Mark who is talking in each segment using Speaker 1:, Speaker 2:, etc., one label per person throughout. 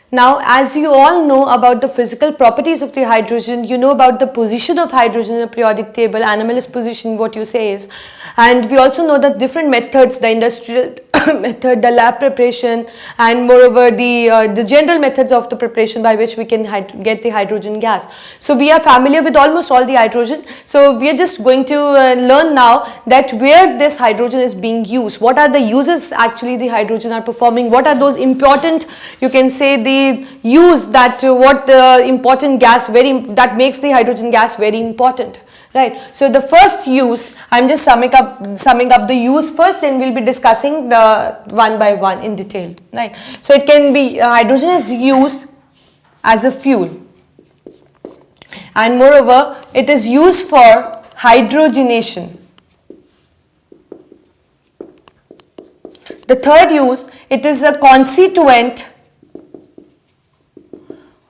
Speaker 1: Now, as you all know about the physical properties of the hydrogen, you know about the position of hydrogen in a periodic table, anomalous position, what you say is. And we also know that different methods, the industrial method, the lab preparation, and moreover the general methods of the preparation by which we can get the hydrogen gas. So we are familiar with almost all the hydrogen. So we are just going to learn now that where this hydrogen is being used, what are the uses actually the hydrogen are performing, what are those important, you can say, the use that what the important gas that makes the hydrogen gas very important, right? So the first use, I'm just summing up the use first, then we'll be discussing the one by one in detail, right? So it can be hydrogen is used as a fuel, and moreover it is used for hydrogenation. The third use, it is a constituent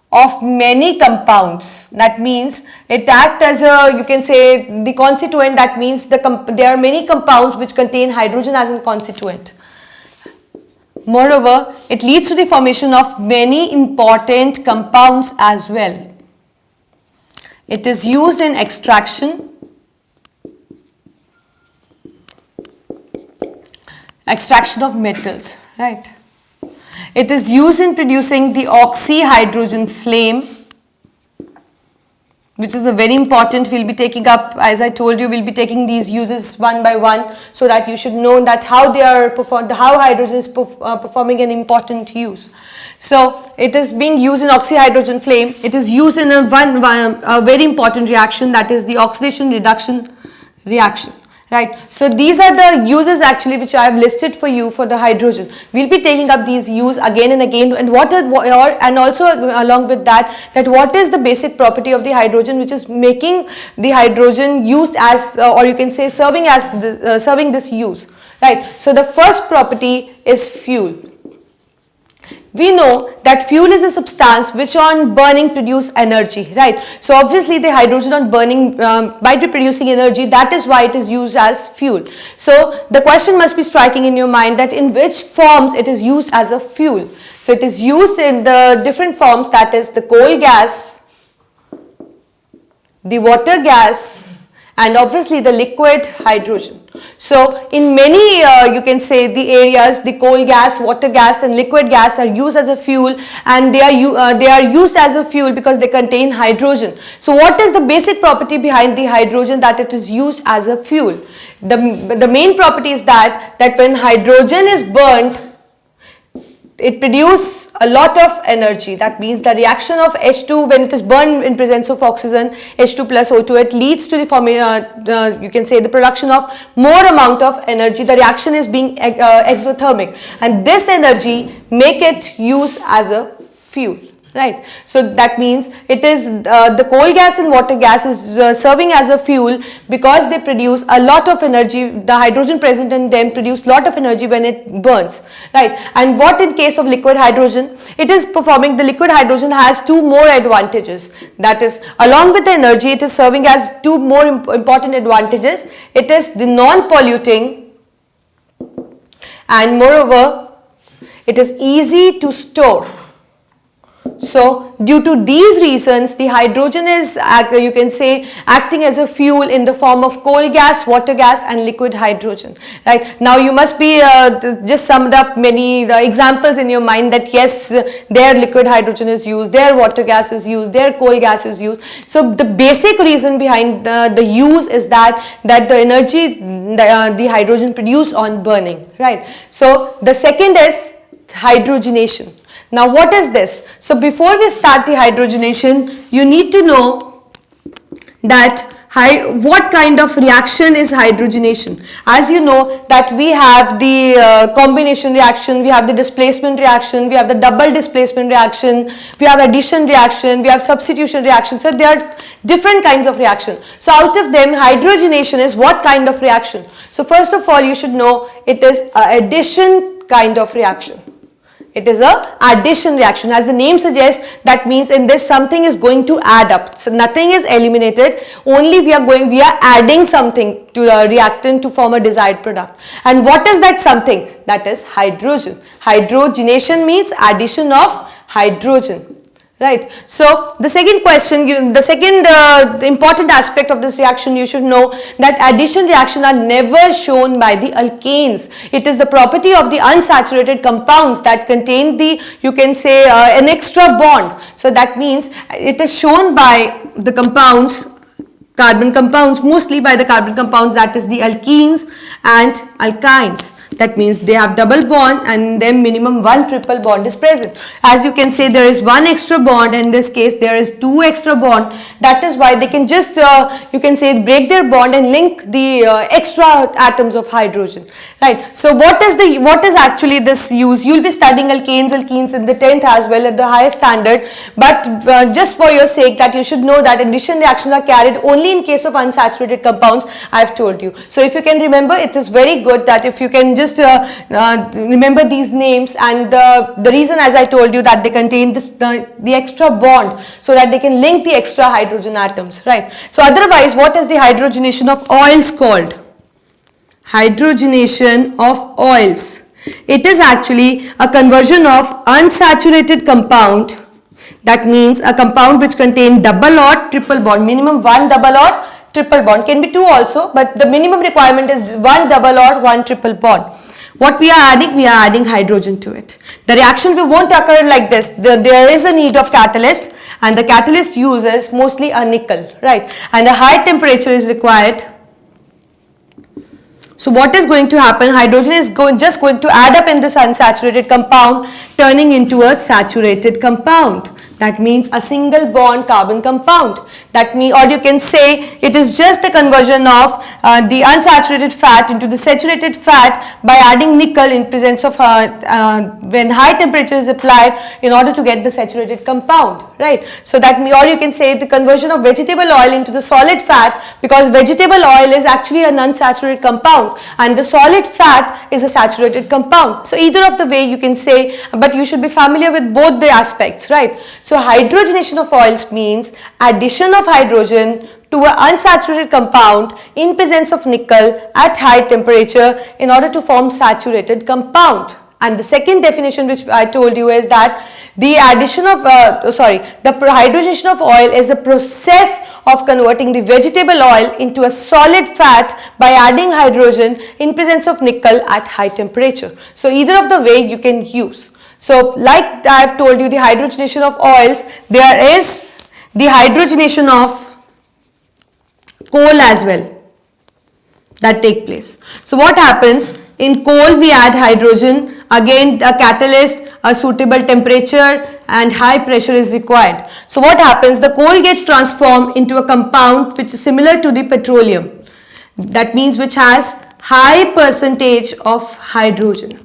Speaker 1: of many compounds. That means it acts as a, you can say, the constituent. That means there are many compounds which contain hydrogen as a constituent. Moreover, it leads to the formation of many important compounds as well. It is used in extraction, of metals, right? It is used in producing the oxyhydrogen flame, which is a very important. We'll be taking up, as I told you, we'll be taking these uses one by one, so that you should know that how they are performed, how hydrogen is performing an important use. So it is being used in oxyhydrogen flame. It is used in a very important reaction, that is the oxidation reduction reaction. Right, so these are the uses actually which I have listed for you for the hydrogen. We'll be taking up these uses again and again, and and also along with that what is the basic property of the hydrogen which is making the hydrogen used as or you can say serving this use, right? So the first property is fuel. We know that fuel is a substance which on burning produce energy, right? So obviously the hydrogen on burning might be producing energy. That is why it is used as fuel. So the question must be striking in your mind that in which forms it is used as a fuel. So it is used in the different forms, that is the coal gas, the water gas, and obviously the liquid hydrogen. So in many you can say the areas, the coal gas, water gas and liquid gas are used as a fuel, and they are used as a fuel because they contain hydrogen. So what is the basic property behind the hydrogen that it is used as a fuel? The main property is that when hydrogen is burnt, it produces a lot of energy. That means the reaction of H2 when it is burned in presence of oxygen, H2 plus O2, it leads to the formation, you can say the production of more amount of energy. The reaction is being exothermic, and this energy make it used as a fuel. Right, so that means it is the coal gas and water gas is serving as a fuel because they produce a lot of energy. The hydrogen present in them produce lot of energy when it burns, right? And what in case of liquid hydrogen, it is performing, the liquid hydrogen has two more advantages. That is, along with the energy, it is serving as two more important advantages. It is the non-polluting, and moreover it is easy to store. So due to these reasons, the hydrogen is, you can say, acting as a fuel in the form of coal gas, water gas and liquid hydrogen. Right, now you must be just summed up many examples in your mind that yes, their liquid hydrogen is used, their water gas is used, their coal gas is used. So the basic reason behind the use is that the energy the hydrogen produced on burning. Right, so the second is hydrogenation. Now what is this? So before we start the hydrogenation, you need to know that what kind of reaction is hydrogenation. As you know that we have the combination reaction, we have the displacement reaction, we have the double displacement reaction, we have addition reaction, we have substitution reaction. So there are different kinds of reaction. So out of them, hydrogenation is what kind of reaction? So first of all, you should know it is an addition kind of reaction. It is a addition reaction. As the name suggests, that means in this something is going to add up. So nothing is eliminated, only we are adding something to the reactant to form a desired product. And what is that something? That is hydrogen. Hydrogenation means addition of hydrogen. Right. So the second question, the second important aspect of this reaction, you should know that addition reactions are never shown by the alkanes. It is the property of the unsaturated compounds that contain the, you can say, an extra bond. So that means it is shown by the compounds, carbon compounds, mostly by the carbon compounds, that is the alkenes and alkynes. That means they have double bond and then minimum one triple bond is present. As you can say, there is one extra bond. In this case, there is two extra bond. That is why they can just, you can say, break their bond and link the extra atoms of hydrogen. Right. So what is actually this use? You will be studying alkanes, alkenes in the 10th as well at the highest standard. But just for your sake that you should know that addition reactions are carried only in case of unsaturated compounds, I have told you. So if you can remember, it is very good that if you can just remember these names, and the reason, as I told you, that they contain this the extra bond so that they can link the extra hydrogen atoms, right? So otherwise, what is the hydrogenation of oils called? Hydrogenation of oils. It is actually a conversion of unsaturated compound, that means a compound which contains double or triple bond, minimum one double or triple bond, can be two also, but the minimum requirement is one double or one triple bond. What we are adding? We are adding hydrogen to it. The reaction won't occur like this. There is a need of catalyst, and the catalyst uses mostly a nickel, right? And a high temperature is required. So what is going to happen? Hydrogen is just going to add up in this unsaturated compound, turning into a saturated compound. That means a single bond carbon compound. That means, or you can say, it is just the conversion of the unsaturated fat into the saturated fat by adding nickel in presence of when high temperature is applied in order to get the saturated compound, right? So that means, or you can say the conversion of vegetable oil into the solid fat, because vegetable oil is actually an unsaturated compound and the solid fat is a saturated compound. So either of the way you can say, but you should be familiar with both the aspects, right? So hydrogenation of oils means addition of hydrogen to an unsaturated compound in presence of nickel at high temperature in order to form saturated compound. And the second definition which I told you is that the addition of, the hydrogenation of oil is a process of converting the vegetable oil into a solid fat by adding hydrogen in presence of nickel at high temperature. So either of the way you can use. So like I have told you, the hydrogenation of oils, there is the hydrogenation of coal as well that take place. So what happens? In coal we add hydrogen, again a catalyst, a suitable temperature and high pressure is required. So what happens? The coal gets transformed into a compound which is similar to the petroleum. That means which has high percentage of hydrogen.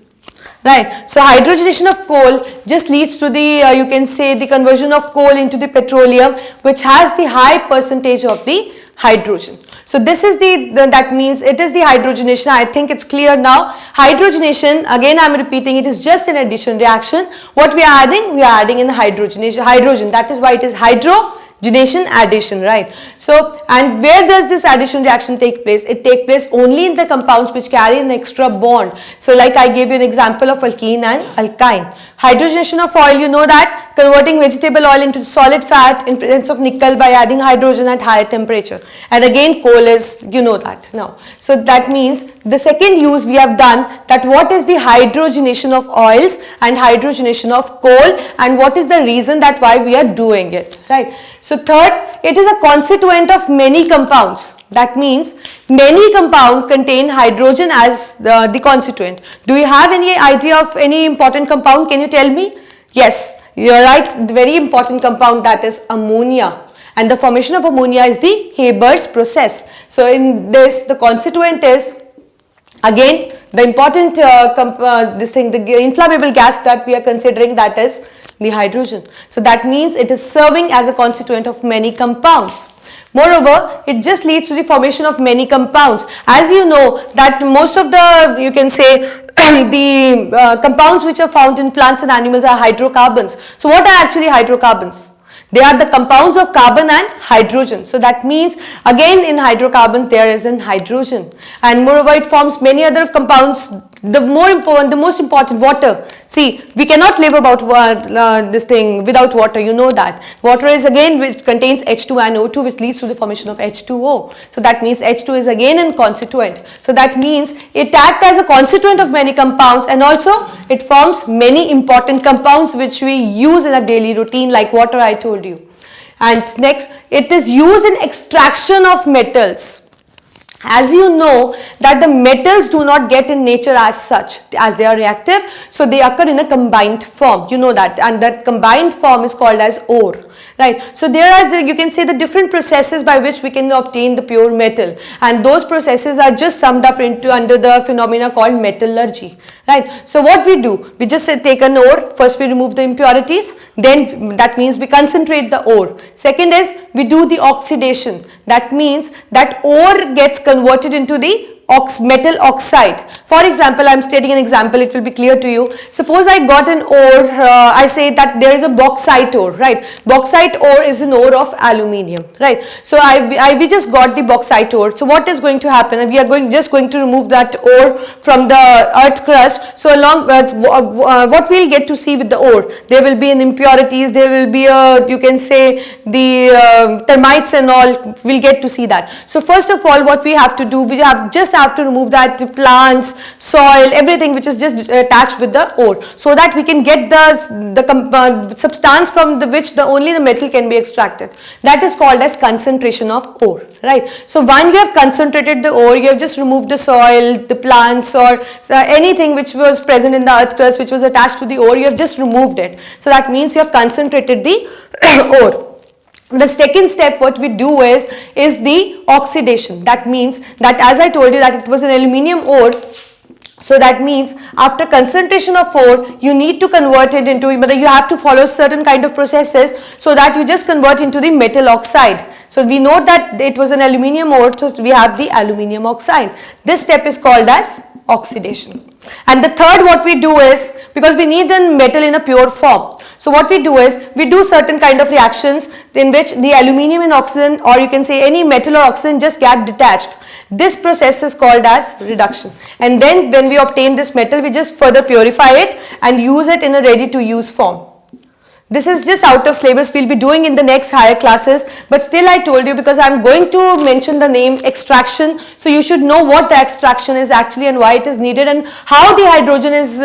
Speaker 1: Right. So hydrogenation of coal just leads to the, you can say, the conversion of coal into the petroleum, which has the high percentage of the hydrogen. So this is that means it is the hydrogenation. I think it's clear now. Hydrogenation, again I am repeating, it is just an addition reaction. What we are adding? We are adding in hydrogenation, hydrogen. That is why it is hydrogenation addition, right? So, and where does this addition reaction take place? It takes place only in the compounds which carry an extra bond. So like I gave you an example of alkene and alkyne. Hydrogenation of oil, you know that, converting vegetable oil into solid fat in presence of nickel by adding hydrogen at higher temperature. And again coal is, you know that now. So that means the second use we have done, that what is the hydrogenation of oils and hydrogenation of coal, and what is the reason that why we are doing it, right? So third, it is a constituent of many compounds. That means many compounds contain hydrogen as the constituent. Do you have any idea of any important compound? Can you tell me? Yes, you are right. The very important compound, that is ammonia. And the formation of ammonia is the Haber's process. So in this, the constituent is, again, the important the inflammable gas that we are considering, that is the hydrogen. So that means it is serving as a constituent of many compounds. Moreover, it just leads to the formation of many compounds. As you know that most of the, you can say, the compounds which are found in plants and animals are hydrocarbons. So what are actually hydrocarbons? They are the compounds of carbon and hydrogen. So that means again in hydrocarbons there is an hydrogen, and moreover it forms many other compounds the most important, water. See, we cannot live this thing without water, you know that. Water is again which contains H2 and O2, which leads to the formation of H2O. So that means H2 is again a constituent. So that means it acts as a constituent of many compounds, and also it forms many important compounds which we use in a daily routine, like water I told you. And next, it is used in extraction of metals. As you know that the metals do not get in nature as such, as they are reactive, so they occur in a combined form, you know that, and that combined form is called as ore. Right. So there are you can say the different processes by which we can obtain the pure metal, and those processes are just summed up under the phenomena called metallurgy. Right. So what we do, we just take an ore, first we remove the impurities, then that means we concentrate the ore. Second is we do the oxidation, that means that ore gets converted into the metal oxide. For example, I am stating an example, it will be clear to you. Suppose I got an ore, I say that there is a bauxite ore, right? Bauxite ore is an ore of aluminium, right? So we just got the bauxite ore. So what is going to happen? We are just going to remove that ore from the earth crust. So along what we'll get to see with the ore, there will be an impurities, there will be you can say the termites and all, we'll get to see that. So first of all, what we have to do, we just have to remove that plants, soil, everything which is just attached with the ore, so that we can get the substance from which only the metal can be extracted. That is called as concentration of ore, right? So when you have concentrated the ore, you have just removed the soil, the plants, or anything which was present in the earth crust which was attached to the ore, you have just removed it. So that means you have concentrated the ore. The second step what we do is the oxidation. That means that, as I told you, that it was an aluminium ore. So that means after concentration of ore, you need to convert it into, you have to follow certain kind of processes, so that you just convert into the metal oxide. So we know that it was an aluminium ore, so we have the aluminium oxide. This step is called as oxidation. And the third what we do is, because we need the metal in a pure form, so what we do is, we do certain kind of reactions in which the aluminium and oxygen, or you can say any metal or oxygen, just get detached. This process is called as reduction. And then when we obtain this metal, we just further purify it and use it in a ready to use form. This is just out of syllabus, we'll be doing in the next higher classes, but still I told you, because I'm going to mention the name extraction, so you should know what the extraction is actually and why it is needed, and how the hydrogen is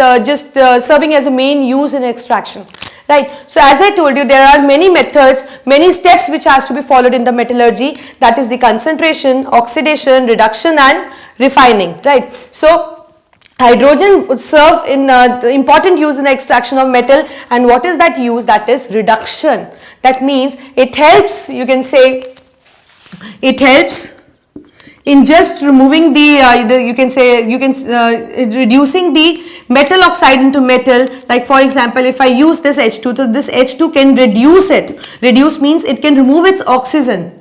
Speaker 1: serving as a main use in extraction. Right. So as I told you, there are many methods, many steps which has to be followed in the metallurgy, that is the concentration, oxidation, reduction and refining. Right. So hydrogen would serve in the important use in the extraction of metal, and what is that use? That is reduction. That means it helps, you can say, it helps in just removing reducing the metal oxide into metal. Like for example, if I use this H2, so this H2 can reduce it. Reduce means it can remove its oxygen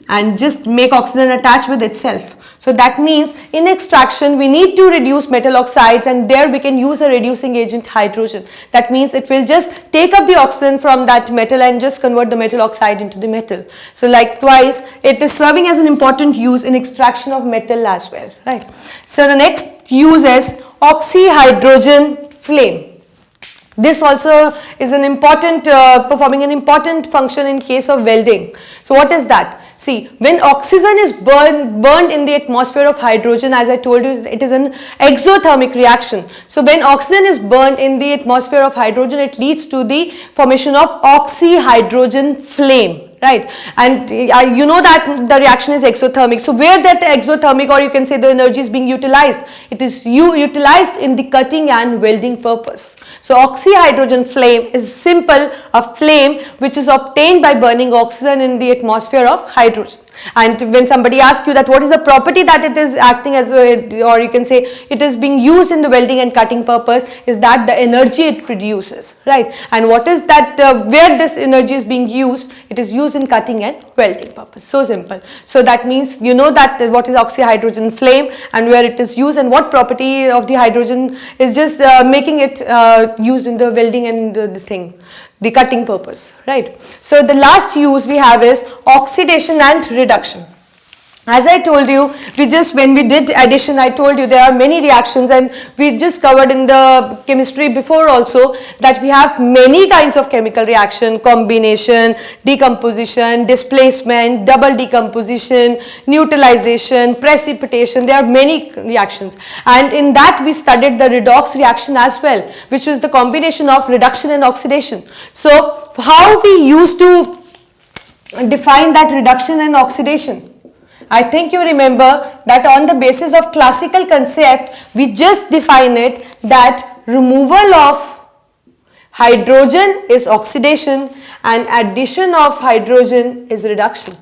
Speaker 1: and just make oxygen attach with itself. So that means in extraction we need to reduce metal oxides, and there we can use a reducing agent, hydrogen. That means it will just take up the oxygen from that metal and just convert the metal oxide into the metal. So likewise, it is serving as an important use in extraction of metal as well, right? So the next use is oxyhydrogen flame. This also is an important, performing an important function in case of welding. So what is that? See, when oxygen is burned in the atmosphere of hydrogen, as I told you, it is an exothermic reaction. So when oxygen is burned in the atmosphere of hydrogen, it leads to the formation of oxyhydrogen flame. Right, and you know that the reaction is exothermic. So where that exothermic, or you can say the energy, is being utilized, it is utilized in the cutting and welding purpose. So oxyhydrogen flame is simple, a flame which is obtained by burning oxygen in the atmosphere of hydrogen. And when somebody asks you that what is the property that it is acting as, or you can say it is being used in the welding and cutting purpose, is that the energy it produces, right? And what is that, where this energy is being used, it is used in cutting and welding purpose. So simple. So that means you know that what is oxyhydrogen flame and where it is used, and what property of the hydrogen is just making it used in the welding and the cutting purpose, right? So the last use we have is oxidation and reduction. As I told you, when we did addition, I told you there are many reactions, and we just covered in the chemistry before also that we have many kinds of chemical reaction: combination, decomposition, displacement, double decomposition, neutralization, precipitation. There are many reactions, and in that we studied the redox reaction as well, which is the combination of reduction and oxidation. So how we used to define that reduction and oxidation? I think you remember that on the basis of classical concept, we just define it that removal of hydrogen is oxidation and addition of hydrogen is reduction.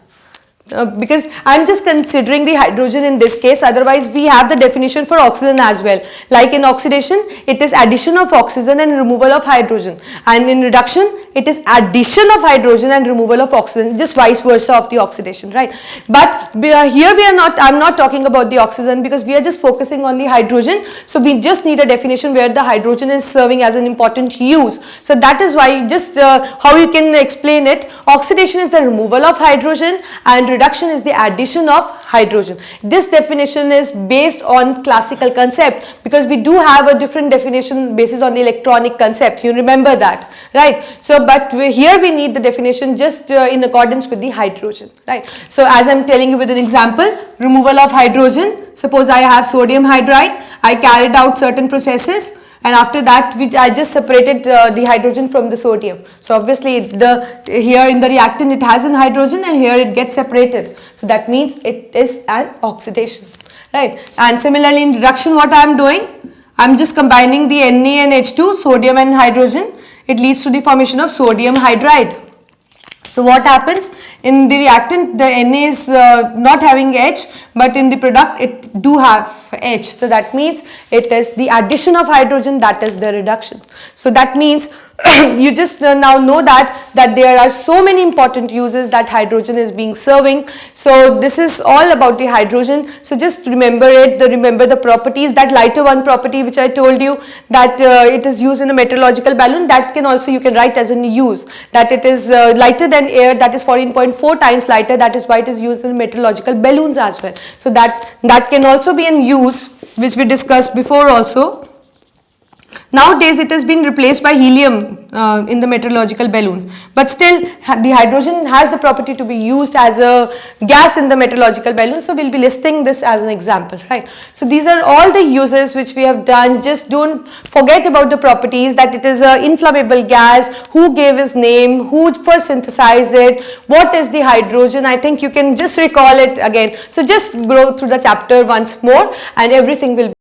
Speaker 1: Because I am just considering the hydrogen in this case, otherwise we have the definition for oxygen as well. Like in oxidation, it is addition of oxygen and removal of hydrogen, and in reduction, it is addition of hydrogen and removal of oxygen, just vice versa of the oxidation, right? But here we are not, I am not talking about the oxygen because we are just focusing on the hydrogen. So we just need a definition where the hydrogen is serving as an important use. So that is why just how you can explain it: oxidation is the removal of hydrogen and reduction is the addition of hydrogen. This definition is based on classical concept because we do have a different definition based on the electronic concept. You remember that, right? So but here we need the definition just in accordance with the hydrogen, right? So as I am telling you with an example, removal of hydrogen. Suppose I have sodium hydride, I carried out certain processes, and after that I just separated the hydrogen from the sodium. So obviously here in the reactant it has an hydrogen and here it gets separated. So that means it is an oxidation, right? And similarly in reduction, what I am doing, I am just combining the Na and H2, sodium and hydrogen. It leads to the formation of sodium hydride. So what happens in the reactant, the Na is not having H, but in the product it do have H. So that means it is the addition of hydrogen, that is the reduction. So that means you just now know that there are so many important uses that hydrogen is being serving. So this is all about the hydrogen. So just remember it, remember the properties. That lighter one property which I told you, that it is used in a meteorological balloon, that can also you can write as in use, that it is lighter than air, that is 14.4 times lighter, that is why it is used in meteorological balloons as well. So that can also be in use, which we discussed before also. Nowadays it has been replaced by helium in the meteorological balloons, but still the hydrogen has the property to be used as a gas in the meteorological balloon. So we will be listing this as an example, right? So these are all the uses which we have done. Just don't forget about the properties, that it is an inflammable gas, who gave its name, who first synthesized it, what is the hydrogen. I think you can just recall it again. So just go through the chapter once more and everything will